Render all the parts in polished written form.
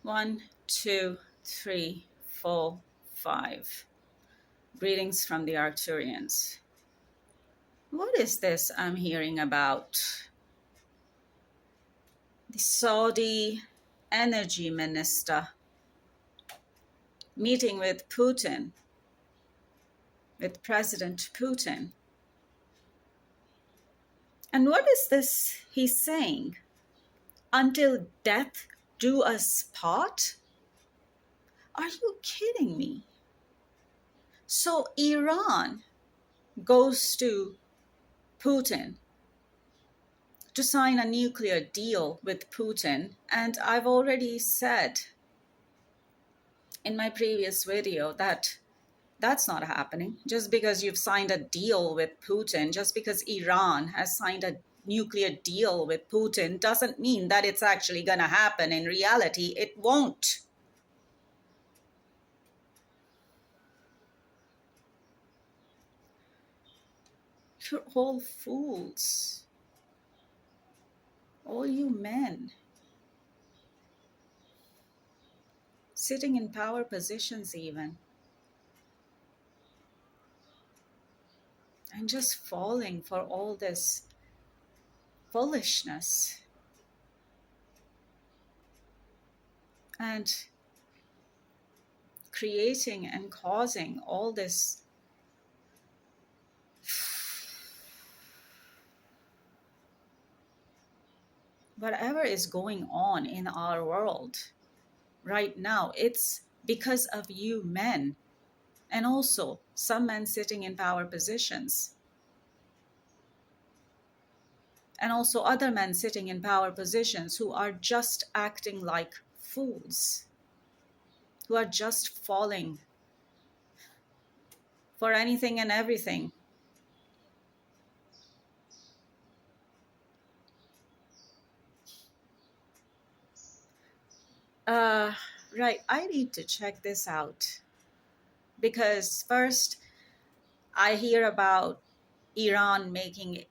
One, two, three, four, five. Greetings from the Arcturians. What is this I'm hearing about? The Saudi energy minister meeting with Putin, with President Putin. And what is this he's saying? Until death do us part? Are you kidding me? So Iran goes to Putin to sign a nuclear deal with Putin. And I've already said in my previous video that that's not happening. Just because you've signed a deal with Putin, just because Iran has signed a nuclear deal with Putin, doesn't mean that it's actually going to happen. In reality, it won't. You're all fools. All you men sitting in power positions even, and just falling for all this foolishness and creating and causing all this whatever is going on in our world right now. It's because of you men, and also some men sitting in power positions, and also other men sitting in power positions who are just acting like fools, who are just falling for anything and everything. Right, I need to check this out, because first I hear about Iran making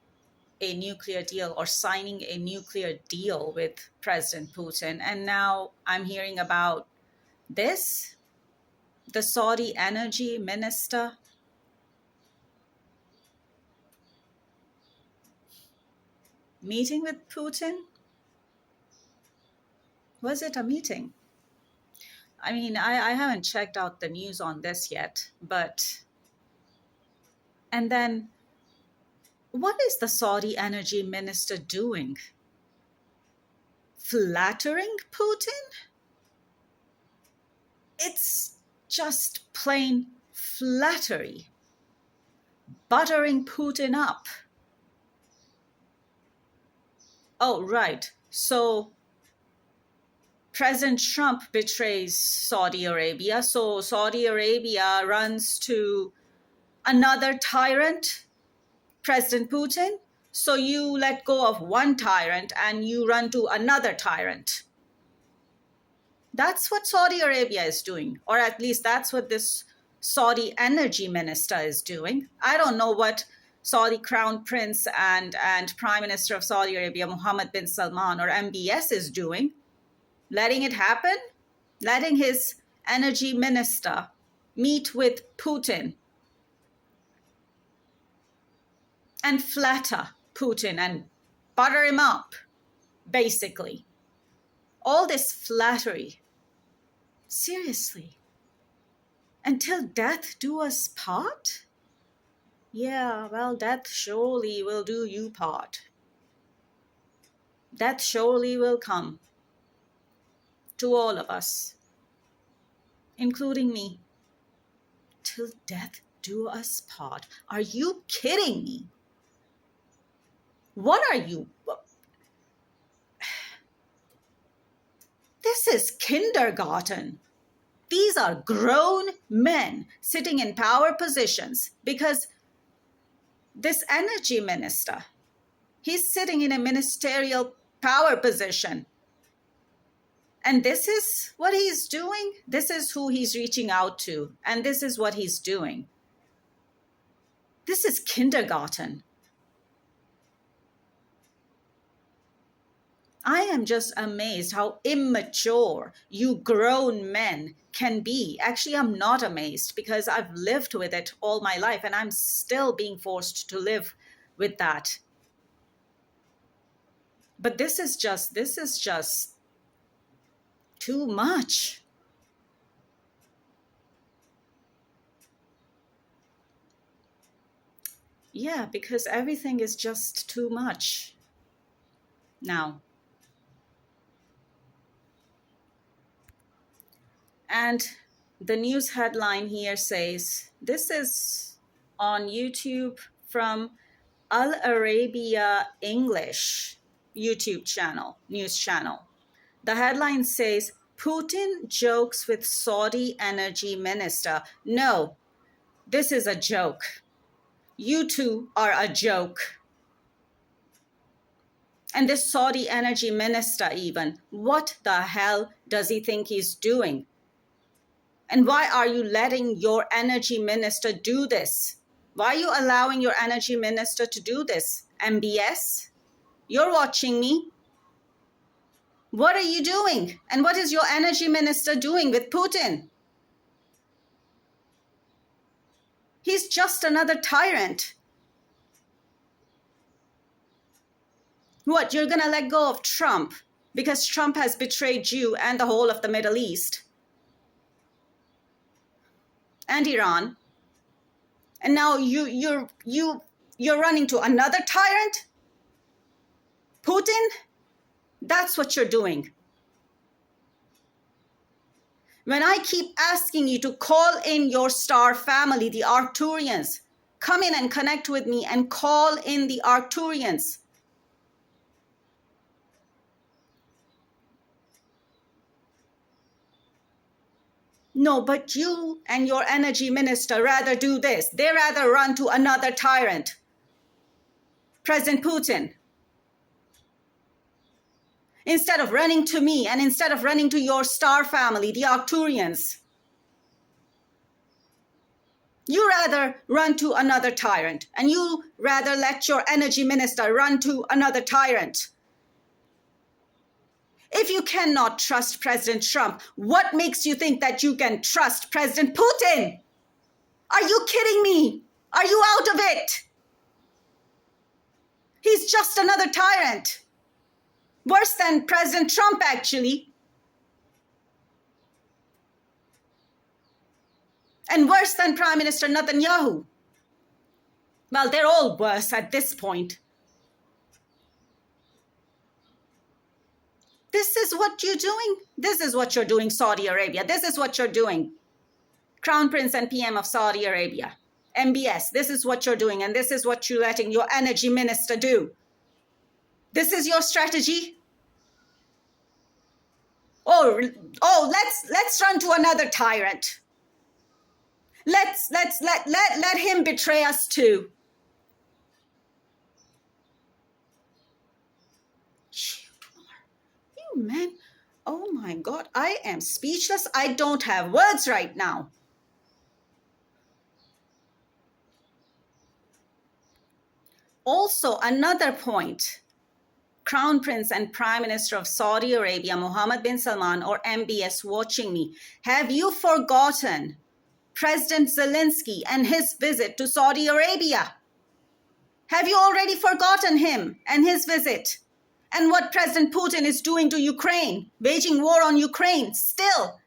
a nuclear deal or signing a nuclear deal with President Putin, and now I'm hearing about this, the Saudi energy minister meeting with Putin. Was it a meeting? I mean, I haven't checked out the news on this yet, but... And then, what is the Saudi energy minister doing? Flattering Putin? It's just plain flattery. Buttering Putin up. Oh, right. So President Trump betrays Saudi Arabia. So Saudi Arabia runs to another tyrant, President Putin. So you let go of one tyrant and you run to another tyrant. That's what Saudi Arabia is doing, or at least that's what this Saudi energy minister is doing. I don't know what Saudi Crown Prince and Prime Minister of Saudi Arabia, Mohammed bin Salman, or MBS, is doing. Letting it happen, letting his energy minister meet with Putin and flatter Putin and butter him up, basically. All this flattery. Seriously. Until death do us part? Yeah, well, death surely will do you part. Death surely will come to all of us, including me. Till death do us part. Are you kidding me? What are you? This is kindergarten. These are grown men sitting in power positions, because this energy minister, he's sitting in a ministerial power position. And this is what he's doing. This is who he's reaching out to. And this is what he's doing. This is kindergarten. I am just amazed how immature you grown men can be. Actually, I'm not amazed because I've lived with it all my life and I'm still being forced to live with that. But this is just too much. Yeah, because everything is just too much now. And the news headline here says this is on YouTube from Al Arabia English YouTube channel, news channel. The headline says Putin jokes with Saudi energy minister. No, this is a joke. You two are a joke. And this Saudi energy minister, even, what the hell does he think he's doing? And why are you letting your energy minister do this? Why are you allowing your energy minister to do this? MBS, you're watching me. What are you doing? And what is your energy minister doing with Putin? He's just another tyrant. What, you're going to let go of Trump because Trump has betrayed you and the whole of the Middle East and Iran? And now you're running to another tyrant? Putin? That's what you're doing. When I keep asking you to call in your star family, the Arcturians, come in and connect with me and call in the Arcturians. No, but you and your energy minister rather do this. They rather run to another tyrant, President Putin. Instead of running to me and instead of running to your star family, the Arcturians. You rather run to another tyrant, and you rather let your energy minister run to another tyrant. If you cannot trust President Trump, what makes you think that you can trust President Putin? Are you kidding me? Are you out of it? He's just another tyrant. Worse than President Trump, actually. And worse than Prime Minister Netanyahu. Well, they're all worse at this point. This is what you're doing. This is what you're doing, Saudi Arabia. This is what you're doing. Crown Prince and PM of Saudi Arabia. MBS, this is what you're doing, and this is what you're letting your energy minister do. This is your strategy? Oh, let's run to another tyrant. Let him betray us too. You man, oh my God, I am speechless. I don't have words right now. Also, another point. Crown Prince and Prime Minister of Saudi Arabia, Mohammed bin Salman, or MBS, watching me. Have you forgotten President Zelensky and his visit to Saudi Arabia? Have you already forgotten him and his visit? And what President Putin is doing to Ukraine, waging war on Ukraine still?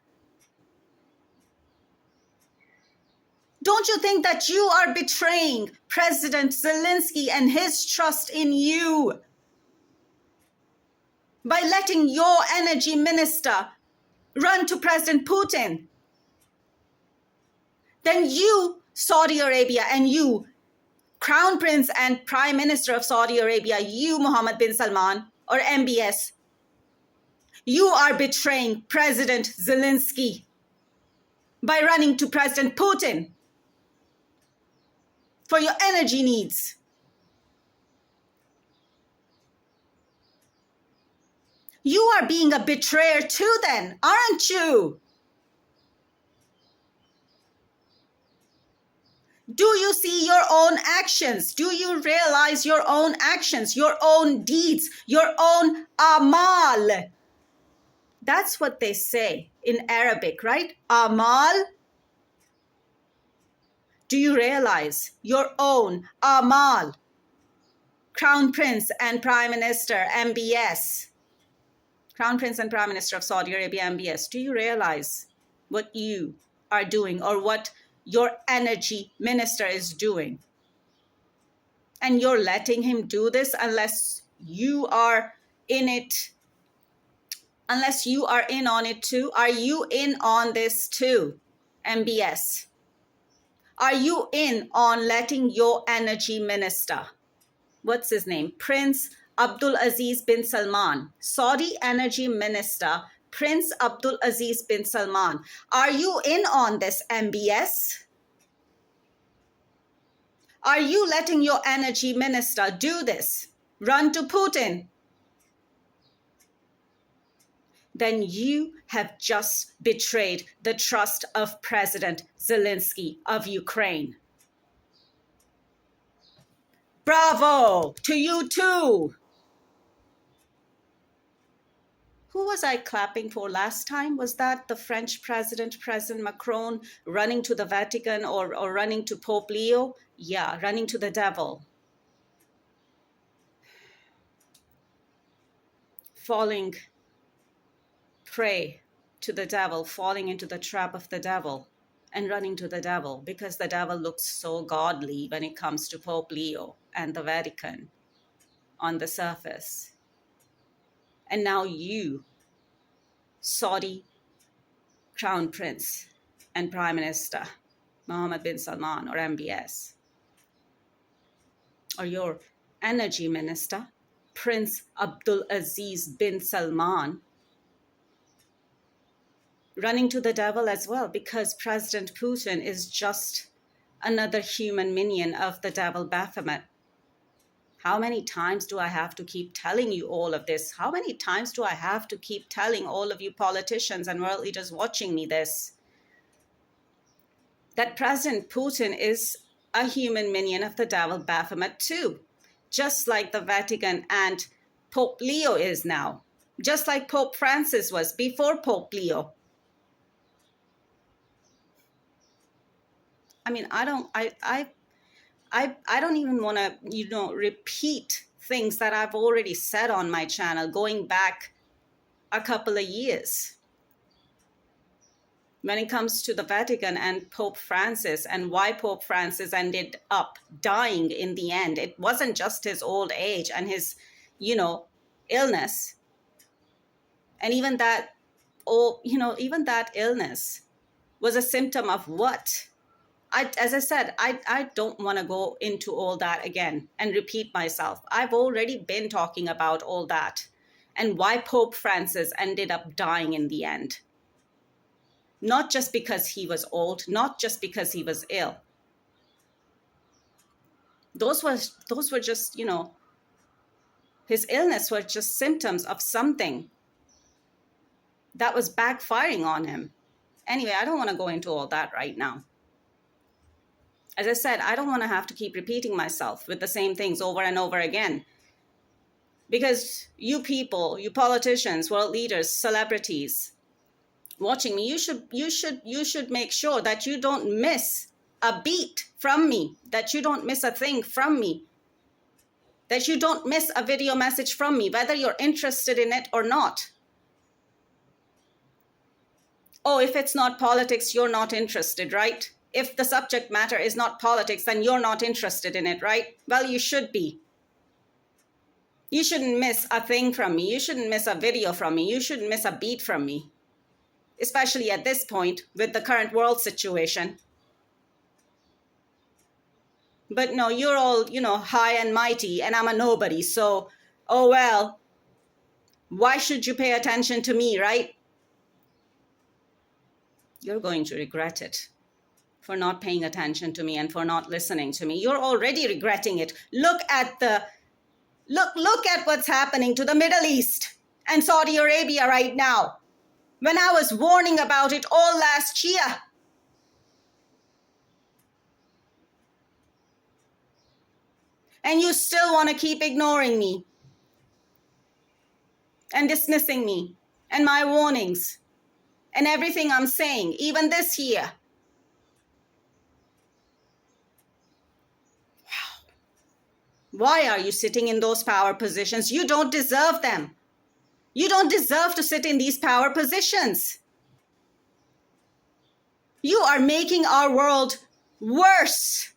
Don't you think that you are betraying President Zelensky and his trust in you by letting your energy minister run to President Putin? Then you, Saudi Arabia, and you, Crown Prince and Prime Minister of Saudi Arabia, you, Mohammed bin Salman, or MBS, you are betraying President Zelensky by running to President Putin for your energy needs. You are being a betrayer too then, aren't you? Do you see your own actions? Do you realize your own actions, your own deeds, your own amal? That's what they say in Arabic, right? Amal. Do you realize your own amal? Crown Prince and Prime Minister, MBS. Crown Prince and Prime Minister of Saudi Arabia, MBS. Do you realize what you are doing or what your energy minister is doing? And you're letting him do this unless you are in it, unless you are in on it too. Are you in on this too, MBS? Are you in on letting your energy minister, what's his name, Prince Abdul Aziz bin Salman, Saudi energy minister, Prince Abdul Aziz bin Salman, are you in on this, MBS? Are you letting your energy minister do this? Run to Putin? Then you have just betrayed the trust of President Zelensky of Ukraine. Bravo to you too. Who was I clapping for last time? Was that the French president, President Macron, running to the Vatican or running to Pope Leo? Yeah, running to the devil. Falling prey to the devil, falling into the trap of the devil and running to the devil because the devil looks so godly when it comes to Pope Leo and the Vatican on the surface. And now you, Saudi Crown Prince and Prime Minister Mohammed bin Salman, or MBS, or your energy minister, Prince Abdul Aziz bin Salman, running to the devil as well because President Putin is just another human minion of the devil Baphomet. How many times do I have to keep telling you all of this? How many times do I have to keep telling all of you politicians and world leaders watching me this? That President Putin is a human minion of the devil Baphomet too, just like the Vatican and Pope Leo is now, just like Pope Francis was before Pope Leo. I mean, I don't even want to, repeat things that I've already said on my channel going back a couple of years. When it comes to the Vatican and Pope Francis and why Pope Francis ended up dying in the end, it wasn't just his old age and his, illness. And even that, even that illness was a symptom of what? As I said, I don't want to go into all that again and repeat myself. I've already been talking about all that and why Pope Francis ended up dying in the end. Not just because he was old, not just because he was ill. Those were just, his illness were just symptoms of something that was backfiring on him. Anyway, I don't want to go into all that right now. As I said, I don't want to have to keep repeating myself with the same things over and over again. Because you people, you politicians, world leaders, celebrities watching me, you should make sure that you don't miss a beat from me, that you don't miss a thing from me, that you don't miss a video message from me, whether you're interested in it or not. Oh, if it's not politics, you're not interested, right? If the subject matter is not politics, then you're not interested in it, right? Well, you should be. You shouldn't miss a thing from me. You shouldn't miss a video from me. You shouldn't miss a beat from me. Especially at this point with the current world situation. But no, you're all, high and mighty and I'm a nobody. So, oh well, why should you pay attention to me, right? You're going to regret it for not paying attention to me and for not listening to me. You're already regretting it. Look at what's happening to the Middle East and Saudi Arabia right now. When I was warning about it all last year. And you still want to keep ignoring me and dismissing me and my warnings and everything I'm saying, even this year. Why are you sitting in those power positions? You don't deserve them. You don't deserve to sit in these power positions. You are making our world worse.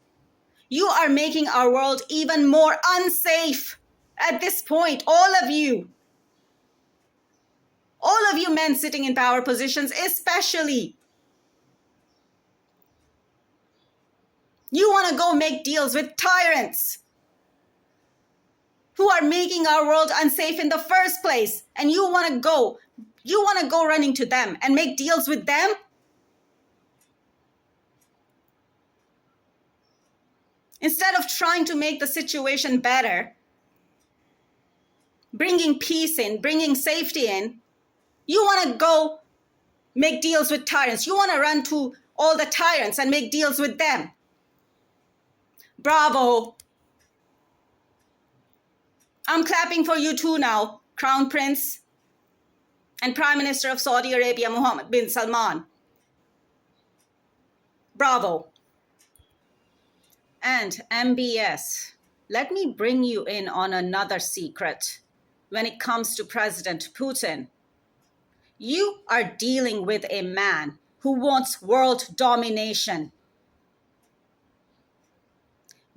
You are making our world even more unsafe at this point, all of you. All of you men sitting in power positions, especially. You want to go make deals with tyrants who are making our world unsafe in the first place. And you want to go running to them and make deals with them? Instead of trying to make the situation better, bringing peace in, bringing safety in, you want to go make deals with tyrants. You want to run to all the tyrants and make deals with them. Bravo. I'm clapping for you too now, Crown Prince and Prime Minister of Saudi Arabia, Mohammed bin Salman. Bravo. And MBS, let me bring you in on another secret when it comes to President Putin. You are dealing with a man who wants world domination.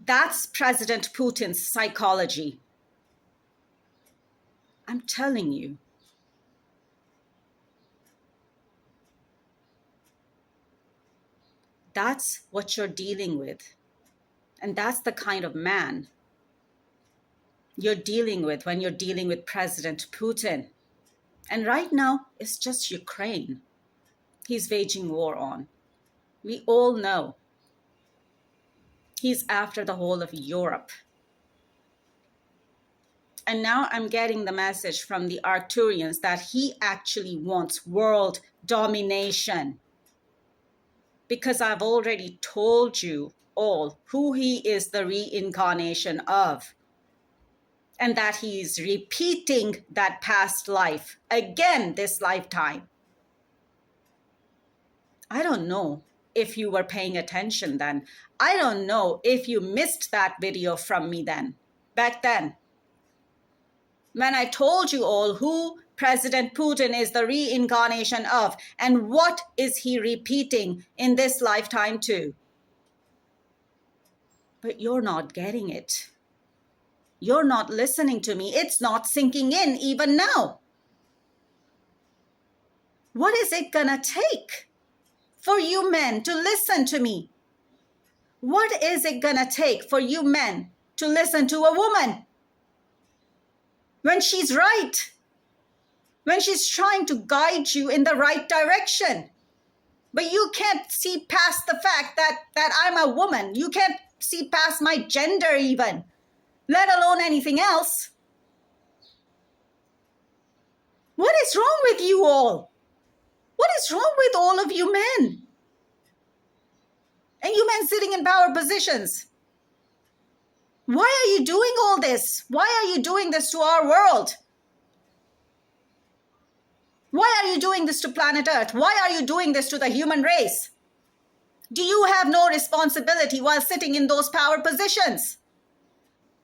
That's President Putin's psychology. I'm telling you. That's what you're dealing with. And that's the kind of man you're dealing with when you're dealing with President Putin. And right now, it's just Ukraine he's waging war on. We all know he's after the whole of Europe. And now I'm getting the message from the Arcturians that he actually wants world domination. Because I've already told you all who he is the reincarnation of. And that he is repeating that past life again this lifetime. I don't know if you were paying attention then. I don't know if you missed that video from me then, back then. When I told you all who President Putin is the reincarnation of and what is he repeating in this lifetime too. But you're not getting it. You're not listening to me. It's not sinking in even now. What is it gonna take for you men to listen to me? What is it gonna take for you men to listen to a woman? When she's right, when she's trying to guide you in the right direction. But you can't see past the fact that I'm a woman. You can't see past my gender even, let alone anything else. What is wrong with you all? What is wrong with all of you men? And you men sitting in power positions. Why are you doing all this? Why are you doing this to our world? Why are you doing this to planet Earth? Why are you doing this to the human race? Do you have no responsibility while sitting in those power positions?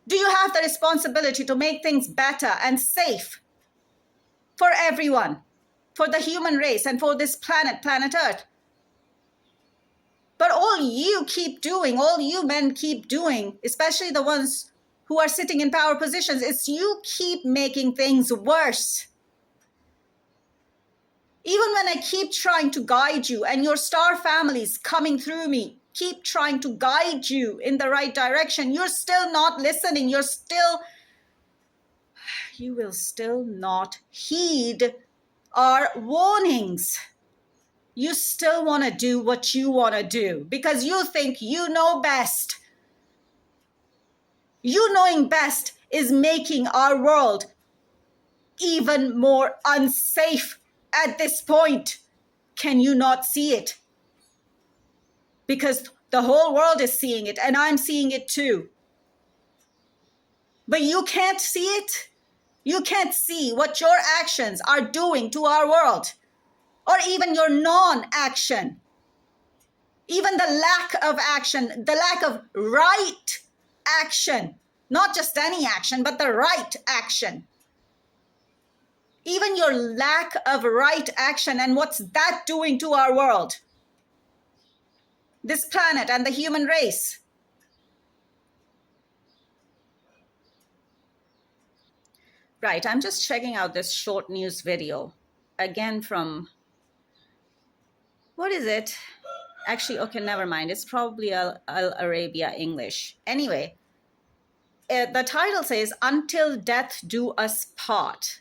Do you have the responsibility to make things better and safe for everyone, for the human race and for this planet, planet Earth? But all you keep doing, all you men keep doing, especially the ones who are sitting in power positions, is you keep making things worse. Even when I keep trying to guide you and your star families coming through me, keep trying to guide you in the right direction, you're still not listening. You will still not heed our warnings. You still want to do what you want to do because you think you know best. You knowing best is making our world even more unsafe at this point. Can you not see it? Because the whole world is seeing it and I'm seeing it too. But you can't see it. You can't see what your actions are doing to our world, or even your non-action, even the lack of action, the lack of right action, not just any action, but the right action. Even your lack of right action, and what's that doing to our world, this planet, and the human race? Right, I'm just checking out this short news video again from, what is it? Actually, okay, never mind. It's probably Al Arabia English. Anyway, the title says, "Until Death Do Us Part."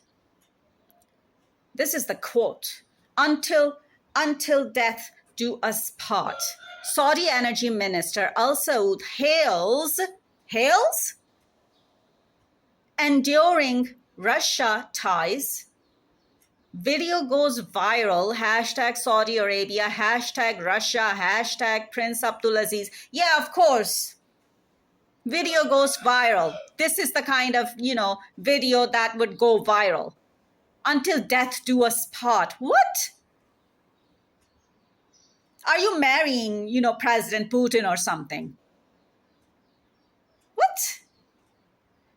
This is the quote. Until death do us part. Saudi Energy Minister Al Saud hails enduring Russia ties. Video goes viral. Hashtag Saudi Arabia, hashtag Russia, hashtag Prince Abdulaziz. Yeah, of course. Video goes viral. This is the kind of, video that would go viral. Until death do us part. What? Are you marrying, President Putin or something? What?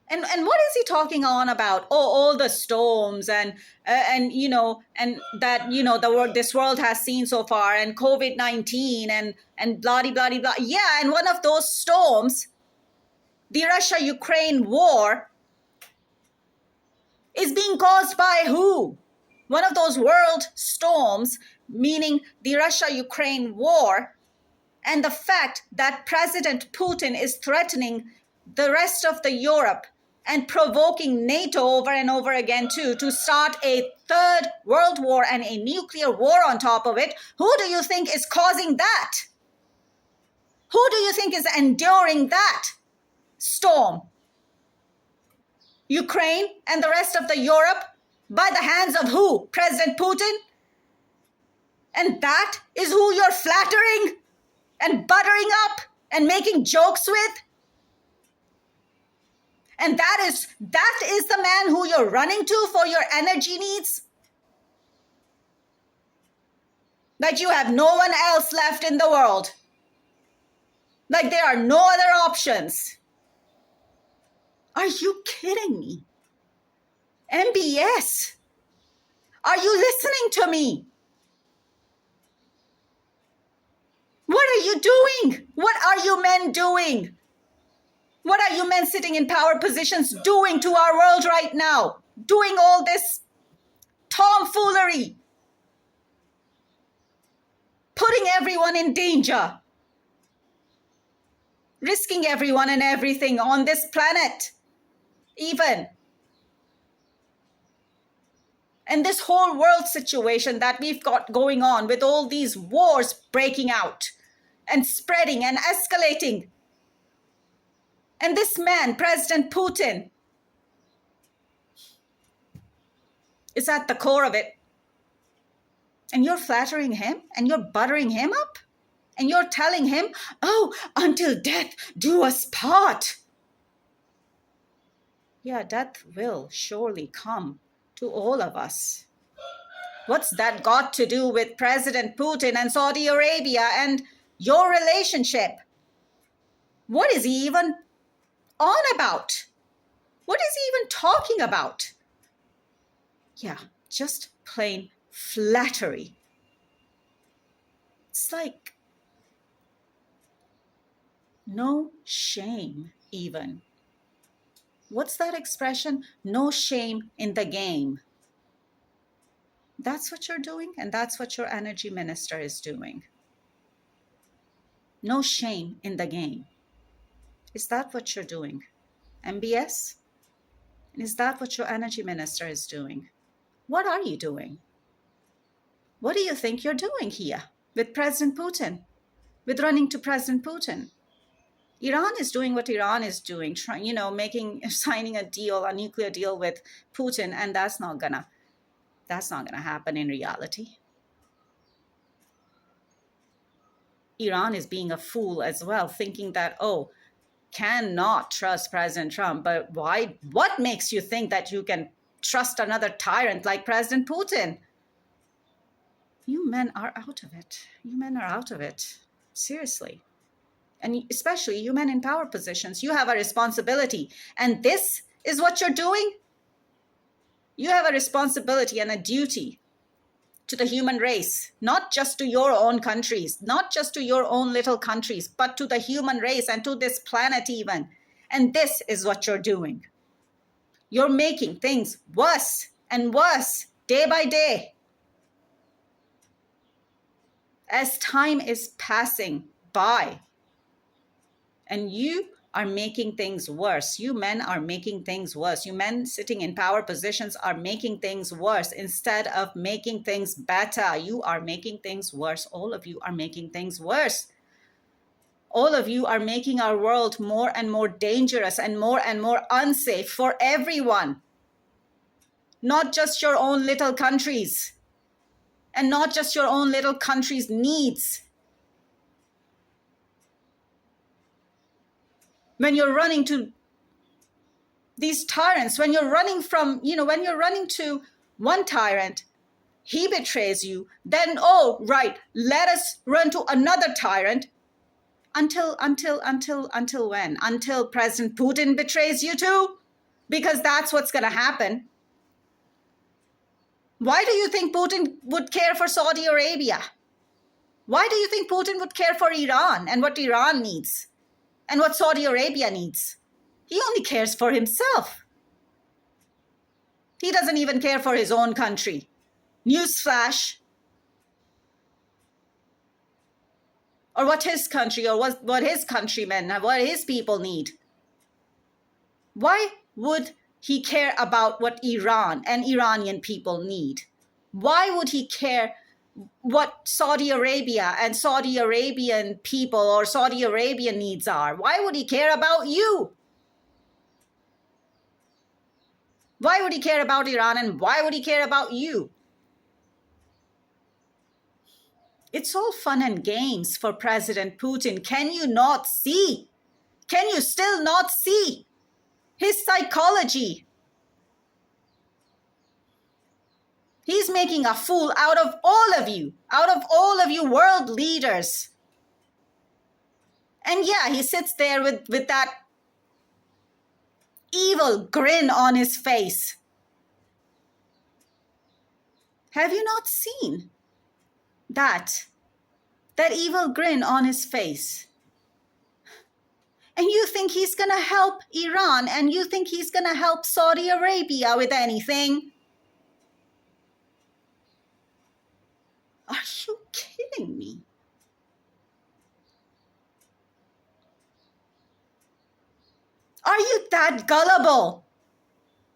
And what is he talking on about? Oh, all the storms and that the world, this world has seen so far, and COVID-19 and blah blah blah blah. Yeah, and one of those storms, the Russia-Ukraine war, is being caused by who? One of those world storms, meaning the Russia-Ukraine war, and the fact that President Putin is threatening the rest of the Europe and provoking NATO over and over again too, to start a third world war and a nuclear war on top of it. Who do you think is causing that? Who do you think is enduring that storm? Ukraine and the rest of the Europe, by the hands of who? President Putin? And that is who you're flattering and buttering up and making jokes with? And that is the man who you're running to for your energy needs? Like you have no one else left in the world. Like there are no other options. Are you kidding me? MBS, are you listening to me? What are you doing? What are you men doing? What are you men sitting in power positions doing to our world right now? Doing all this tomfoolery. Putting everyone in danger. Risking everyone and everything on this planet. Even. And this whole world situation that we've got going on with all these wars breaking out and spreading and escalating. And this man, President Putin, is at the core of it. And you're flattering him and you're buttering him up and you're telling him, oh, until death do us part. Yeah, death will surely come to all of us. What's that got to do with President Putin and Saudi Arabia and your relationship? What is he even on about? What is he even talking about? Yeah, just plain flattery. It's like no shame even. What's that expression? No shame in the game. That's what you're doing, and that's what your energy minister is doing. No shame in the game. Is that what you're doing? MBS? Is that what your energy minister is doing? What are you doing? What do you think you're doing here with President Putin? With running to President Putin? Iran is doing what Iran is doing, signing a deal, a nuclear deal with Putin, and that's not gonna happen in reality. Iran is being a fool as well, thinking that, oh, cannot trust President Trump. But why? What makes you think that you can trust another tyrant like President Putin? You men are out of it. You men are out of it. Seriously. And especially you men in power positions, you have a responsibility. And this is what you're doing? You have a responsibility and a duty to the human race, not just to your own countries, not just to your own little countries, but to the human race and to this planet even. And this is what you're doing. You're making things worse and worse day by day. As time is passing by, and you are making things worse. You men are making things worse. You men sitting in power positions are making things worse instead of making things better. You are making things worse. All of you are making things worse. All of you are making our world more and more dangerous and more unsafe for everyone. Not just your own little countries. And not just your own little countries' needs. When you're running to these tyrants, when you're running from, when you're running to one tyrant, he betrays you, then, oh, right, let us run to another tyrant. Until when? Until President Putin betrays you too? Because that's what's going to happen. Why do you think Putin would care for Saudi Arabia? Why do you think Putin would care for Iran and what Iran needs? And what Saudi Arabia needs? He only cares for himself. He doesn't even care for his own country. Newsflash. Or what his country or what his countrymen, what his people need. Why would he care about what Iran and Iranian people need? Why would he care what Saudi Arabia and Saudi Arabian people or Saudi Arabian needs are? Why would he care about you? Why would he care about Iran and why would he care about you? It's all fun and games for President Putin. Can you not see? Can you still not see his psychology? He's making a fool out of all of you world leaders. And yeah, he sits there with that evil grin on his face. Have you not seen that evil grin on his face? And you think he's going to help Iran and you think he's going to help Saudi Arabia with anything? Are you kidding me? Are you that gullible?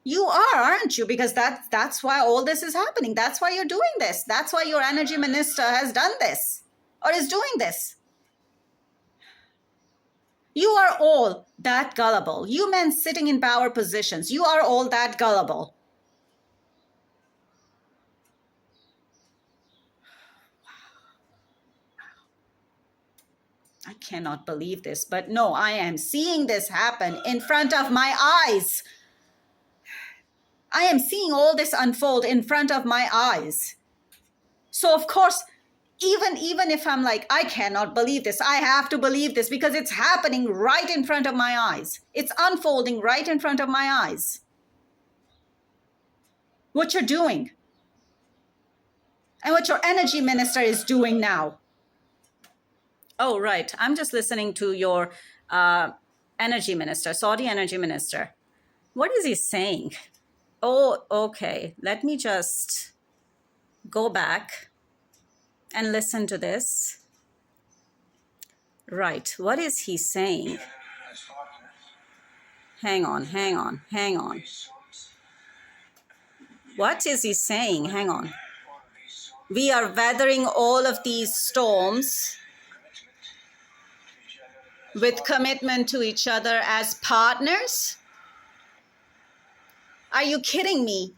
You are, aren't you? Because that's why all this is happening. That's why you're doing this. That's why your energy minister has done this or is doing this. You are all that gullible. You men sitting in power positions, you are all that gullible. I cannot believe this, but no, I am seeing this happen in front of my eyes. I am seeing all this unfold in front of my eyes. So of course, even if I'm like, I cannot believe this, I have to believe this because it's happening right in front of my eyes. It's unfolding right in front of my eyes. What you're doing and what your energy minister is doing now. Oh, right. I'm just listening to your energy minister, Saudi energy minister. What is he saying? Oh, okay. Let me just go back and listen to this. Right. What is he saying? Hang on. What is he saying? Hang on. We are weathering all of these storms with commitment to each other as partners? Are you kidding me?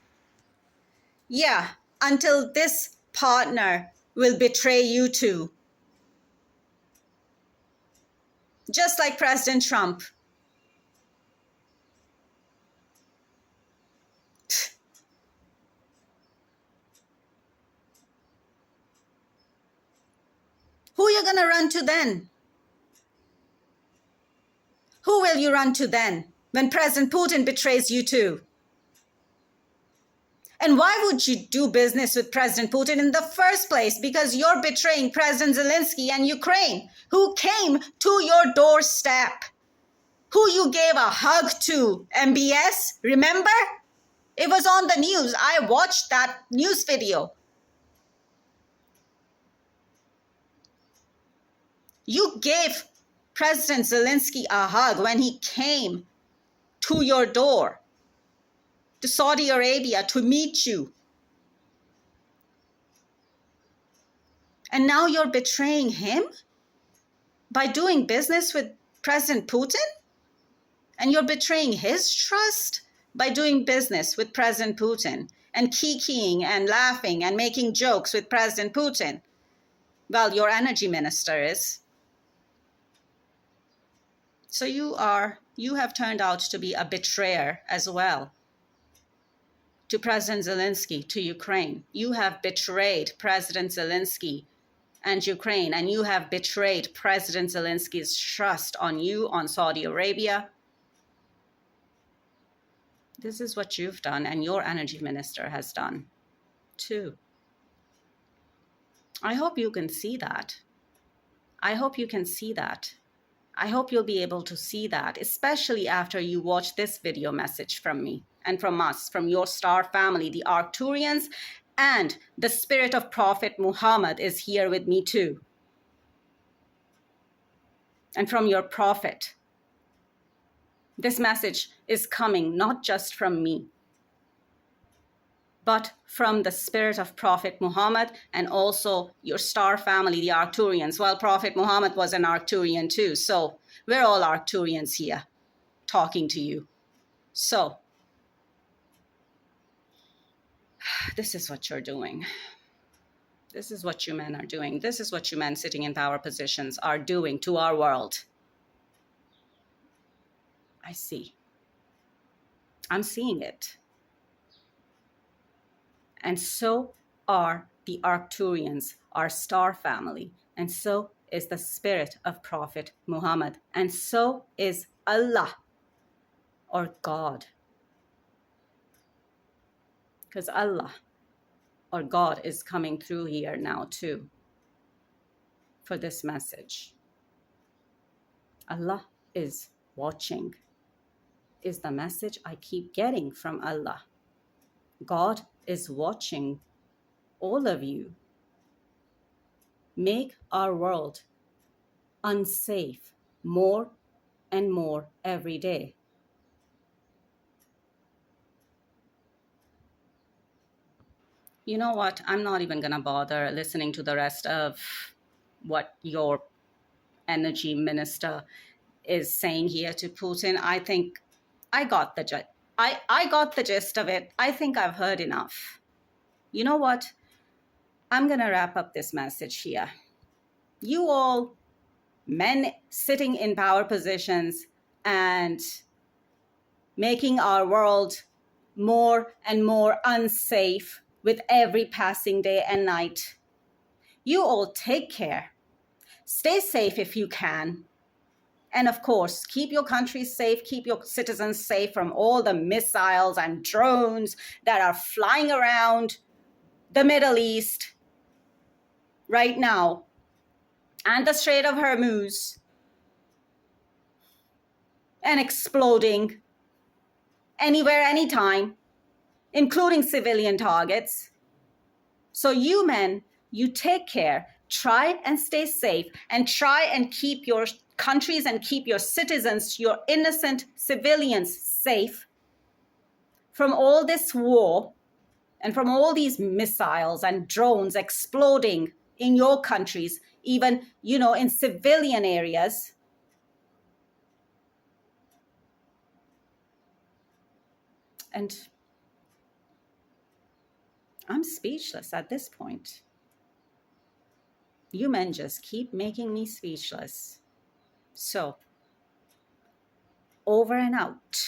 Yeah, until this partner will betray you too. Just like President Trump. you going to run to then? Who will you run to then when President Putin betrays you too? And why would you do business with President Putin in the first place? Because you're betraying President Zelensky and Ukraine, who came to your doorstep, who you gave a hug to, MBS, remember? It was on the news. I watched that news video. You gave President Zelensky a hug when he came to your door, to Saudi Arabia, to meet you. And now you're betraying him by doing business with President Putin? And you're betraying his trust by doing business with President Putin and kikiing and laughing and making jokes with President Putin. Well, your energy minister is. So you have turned out to be a betrayer as well to President Zelensky, to Ukraine. You have betrayed President Zelensky and Ukraine, and you have betrayed President Zelensky's trust on you, on Saudi Arabia. This is what you've done, and your energy minister has done too. I hope you can see that. I hope you can see that. I hope you'll be able to see that, especially after you watch this video message from me and from us, from your star family, the Arcturians, and the spirit of Prophet Muhammad is here with me too. And from your prophet. This message is coming not just from me, but from the spirit of Prophet Muhammad and also your star family, the Arcturians. Well, Prophet Muhammad was an Arcturian too, so we're all Arcturians here talking to you. So, this is what you're doing. This is what you men are doing. This is what you men sitting in power positions are doing to our world. I see. I'm seeing it. And so are the Arcturians, our star family. And so is the spirit of Prophet Muhammad. And so is Allah, or God. Because Allah, or God, is coming through here now too for this message. Allah is watching, is the message I keep getting from Allah. God is watching all of you. Make our world unsafe more and more every day. You know what? I'm not even going to bother listening to the rest of what your energy minister is saying here to Putin. I think I got the gist of it. I think I've heard enough. You know what? I'm going to wrap up this message here. You all men sitting in power positions and making our world more and more unsafe with every passing day and night. You all take care. Stay safe if you can. And of course, keep your country safe, keep your citizens safe from all the missiles and drones that are flying around the Middle East right now and the Strait of Hormuz and exploding anywhere, anytime, including civilian targets. So you men, you take care, try and stay safe, and try and keep your countries and keep your citizens, your innocent civilians safe from all this war and from all these missiles and drones exploding in your countries, even, in civilian areas. And I'm speechless at this point. You men just keep making me speechless. So, over and out.